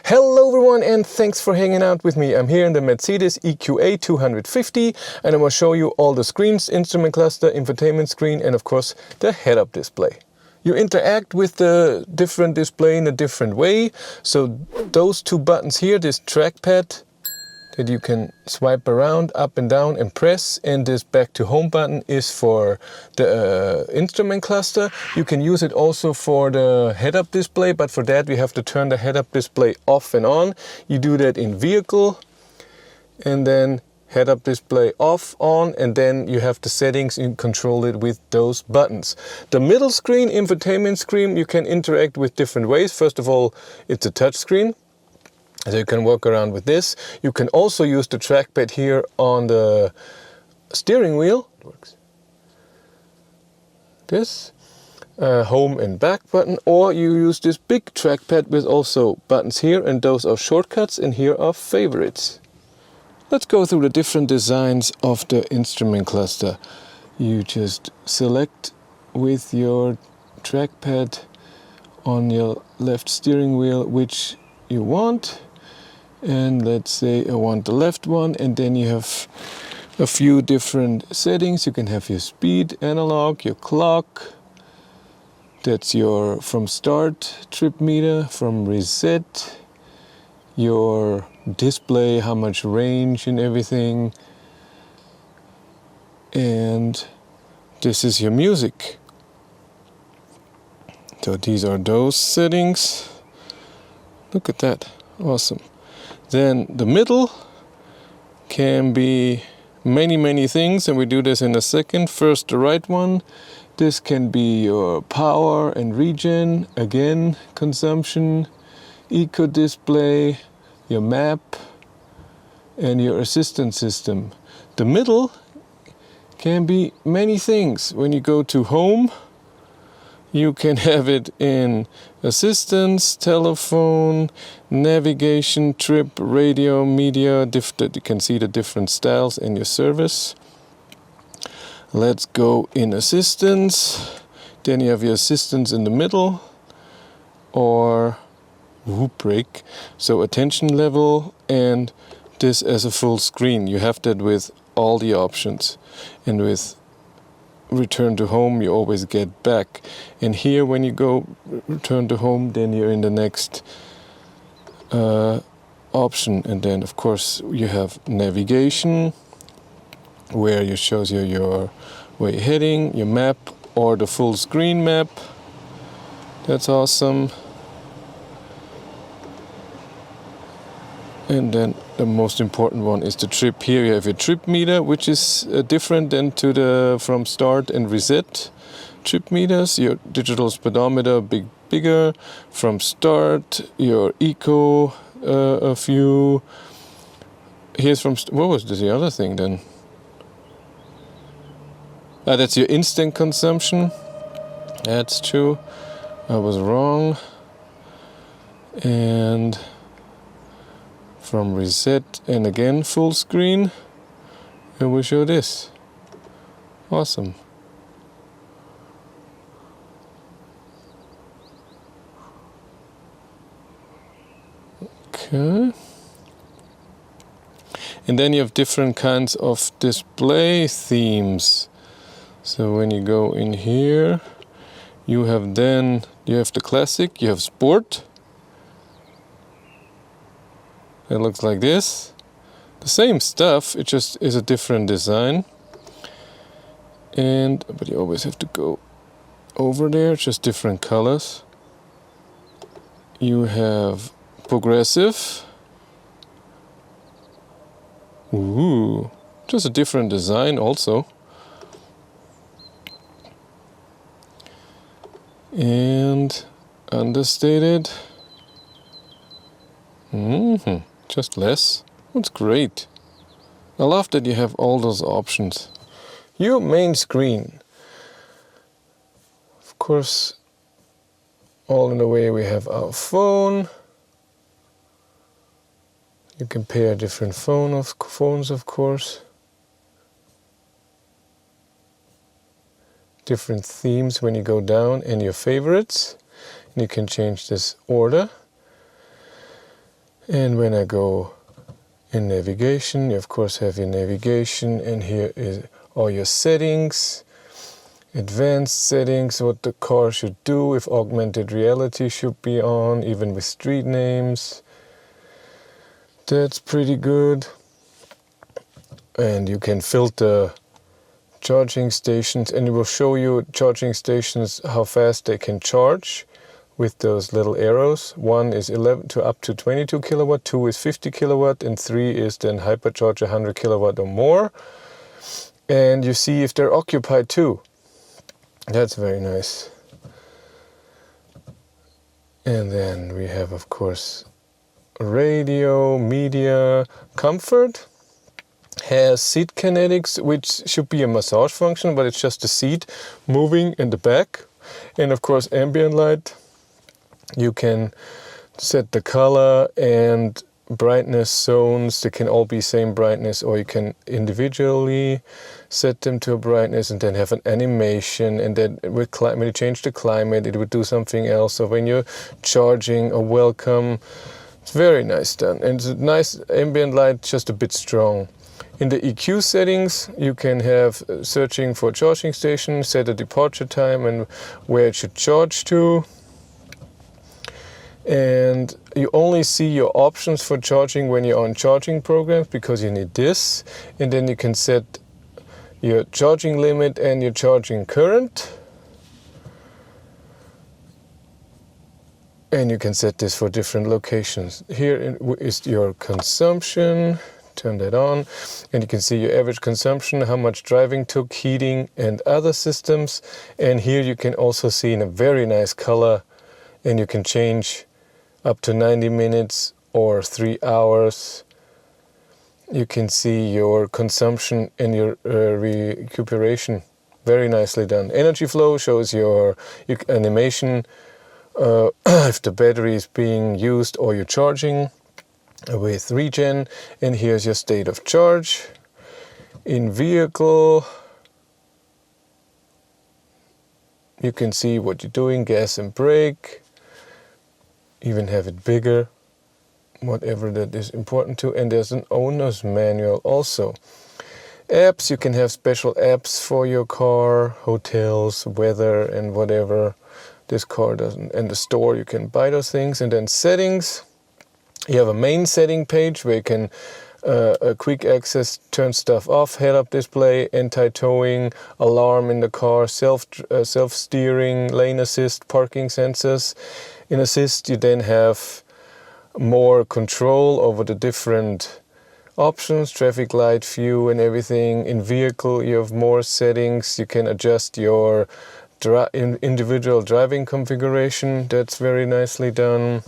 Hello everyone and thanks for hanging out with me. I'm here in the Mercedes EQA 250 and I'm going to show you all the screens, instrument cluster, infotainment screen and of course the head-up display. You interact with the different display in a different way. So those two buttons here, this trackpad that you can swipe around, up and down and press, and this back to home button is for the instrument cluster. You can use it also for the head-up display, but for that we have to turn the head-up display off and on. You do that in vehicle and then head-up display off, on, and then you have the settings, you control it with those buttons. The middle screen, infotainment screen, you can interact with different ways. First of all, it's a touch screen. So you can walk around with this. You can also use the trackpad here on the steering wheel. It works. This home and back button, or you use this big trackpad with also buttons here, and those are shortcuts and here are favorites. Let's go through the different designs of the instrument cluster. You just select with your trackpad on your left steering wheel which you want. And let's say I want the left one, and then you have a few different settings. You can have your speed analog, your clock, that's your from start trip meter, from reset, your display, how much range and everything, and this is your music. So these are those settings. Look at that, awesome. Then the middle can be many things, and we do this in a second. First, the right one. This can be your power and regen, again, consumption, eco display, your map, and your assistance system. The middle can be many things. When you go to home, you can have it in assistance, telephone, navigation, trip, radio, media. You can see the different styles in your service. Let's go in assistance. Then you have your assistance in the middle, or brake. So attention level, and this as a full screen. You have that with all the options, and with return to home you always get back. And here when you go return to home, then you're in the next option. And then of course you have navigation, where it shows you your where you're heading, your map, or the full screen map. That's awesome. And then the most important one is the trip. Here you have your trip meter, which is different than to the from start and reset trip meters. Your digital speedometer bigger. From start, your eco a few. Here's from what was the other thing then? That's your instant consumption. That's true. I was wrong. And from reset, and again full screen, and we show this. Awesome. Okay. And then you have different kinds of display themes. So when you go in here, you have the classic, you have sport. It looks like this. The same stuff, it just is a different design. But you always have to go over there, just different colors. You have progressive. Ooh, just a different design also. And understated. Just less. That's great. I love that you have all those options. Your main screen. Of course, all in the way we have our phone. You can pair different phones, of course. Different themes when you go down, and your favorites. And you can change this order. And when I go in navigation, you of course have your navigation, and here is all your settings, advanced settings, what the car should do, if augmented reality should be on, even with street names. That's pretty good. And you can filter charging stations, and it will show you charging stations, how fast they can charge with those little arrows. 1 is 11 to up to 22 kilowatt, 2 is 50 kilowatt, and 3 is then hypercharge 100 kilowatt or more. And you see if they're occupied too. That's very nice. And then we have, of course, radio, media, comfort. Has seat kinetics, which should be a massage function, but it's just the seat moving in the back. And of course, ambient light. You can set the color and brightness zones. They can all be same brightness, or you can individually set them to a brightness and then have an animation. And then with when you change the climate, it would do something else. So when you're charging or welcome, it's very nice done. And it's a nice ambient light, just a bit strong. In the EQ settings, you can have searching for charging station, set a departure time and where it should charge to. And you only see your options for charging when you're on charging programs, because you need this. And then you can set your charging limit and your charging current. And you can set this for different locations. Here is your consumption. Turn that on, and you can see your average consumption, how much driving took, heating and other systems. And here you can also see in a very nice color, and you can change up to 90 minutes or 3 hours. You can see your consumption and your recuperation. Very nicely done. Energy flow shows your animation, if the battery is being used or you're charging with regen. And here's your state of charge. In vehicle, you can see what you're doing, gas and brake. Even have it bigger, whatever that is important to. And there's an owner's manual also. Apps, you can have special apps for your car, hotels, weather and whatever. This car doesn't. And the store, you can buy those things. And then settings. You have a main setting page where you can a quick access, turn stuff off, head-up display, anti-towing, alarm in the car, self-steering, lane assist, parking sensors. In assist, you then have more control over the different options, traffic light, view and everything. In vehicle, you have more settings. You can adjust your individual driving configuration. That's very nicely done.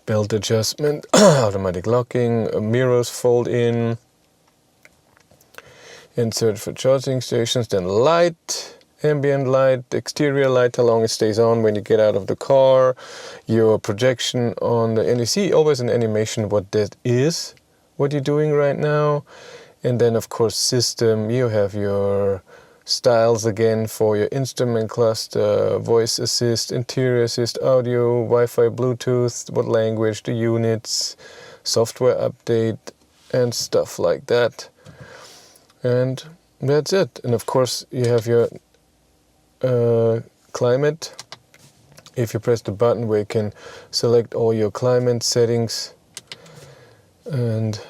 Belt adjustment, automatic locking, mirrors fold in, and search for charging stations. Then light, ambient light, exterior light, how long it stays on when you get out of the car, your projection on the, and you see always an animation what that is, what you're doing right now. And then of course system, you have your styles again for your instrument cluster, voice assist, interior assist, audio, Wi-Fi, Bluetooth, what language, the units, software update and stuff like that. And that's it. And of course you have your climate. If you press the button where you can select all your climate settings and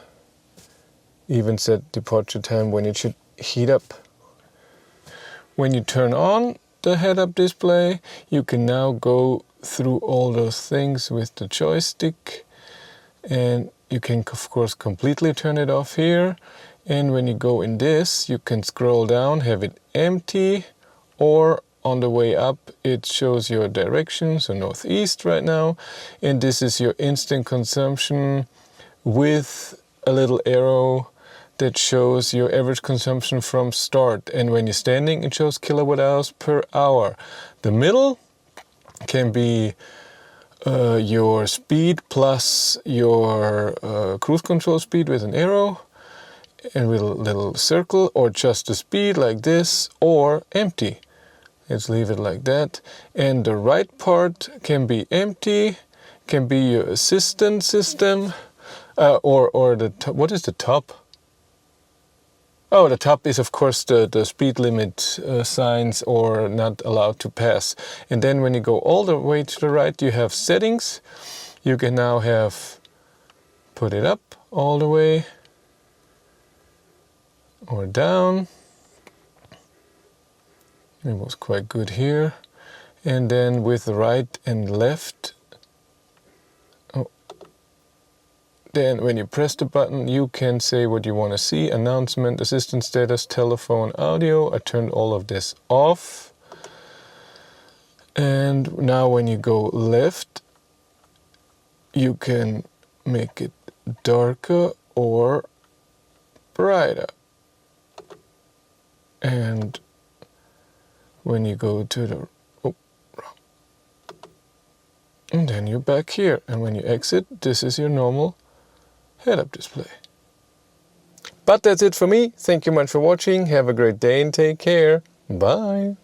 even set departure time when it should heat up. When you turn on the head-up display, you can now go through all those things with the joystick, and you can of course completely turn it off here. And when you go in this, you can scroll down, have it empty, or on the way up it shows your direction, so northeast right now. And this is your instant consumption with a little arrow that shows your average consumption from start. And when you're standing, it shows kilowatt hours per hour. The middle can be your speed plus your cruise control speed with an arrow and with a little circle, or just the speed like this, or empty. Let's leave it like that. And the right part can be empty. can be your assistant system, or the what is the top? Oh, the top is of course the speed limit signs or not allowed to pass. And then when you go all the way to the right, you have settings. You can now have put it up all the way or down. It was quite good here. And then with the right and left, then when you press the button, you can say what you want to see. Announcement, assistant status, telephone, audio. I turned all of this off. And now when you go left, you can make it darker or brighter. And when you go to the, and then you're back here. And when you exit, this is your normal head-up display. But that's it for me. Thank you much for watching. Have a great day and take care. Bye.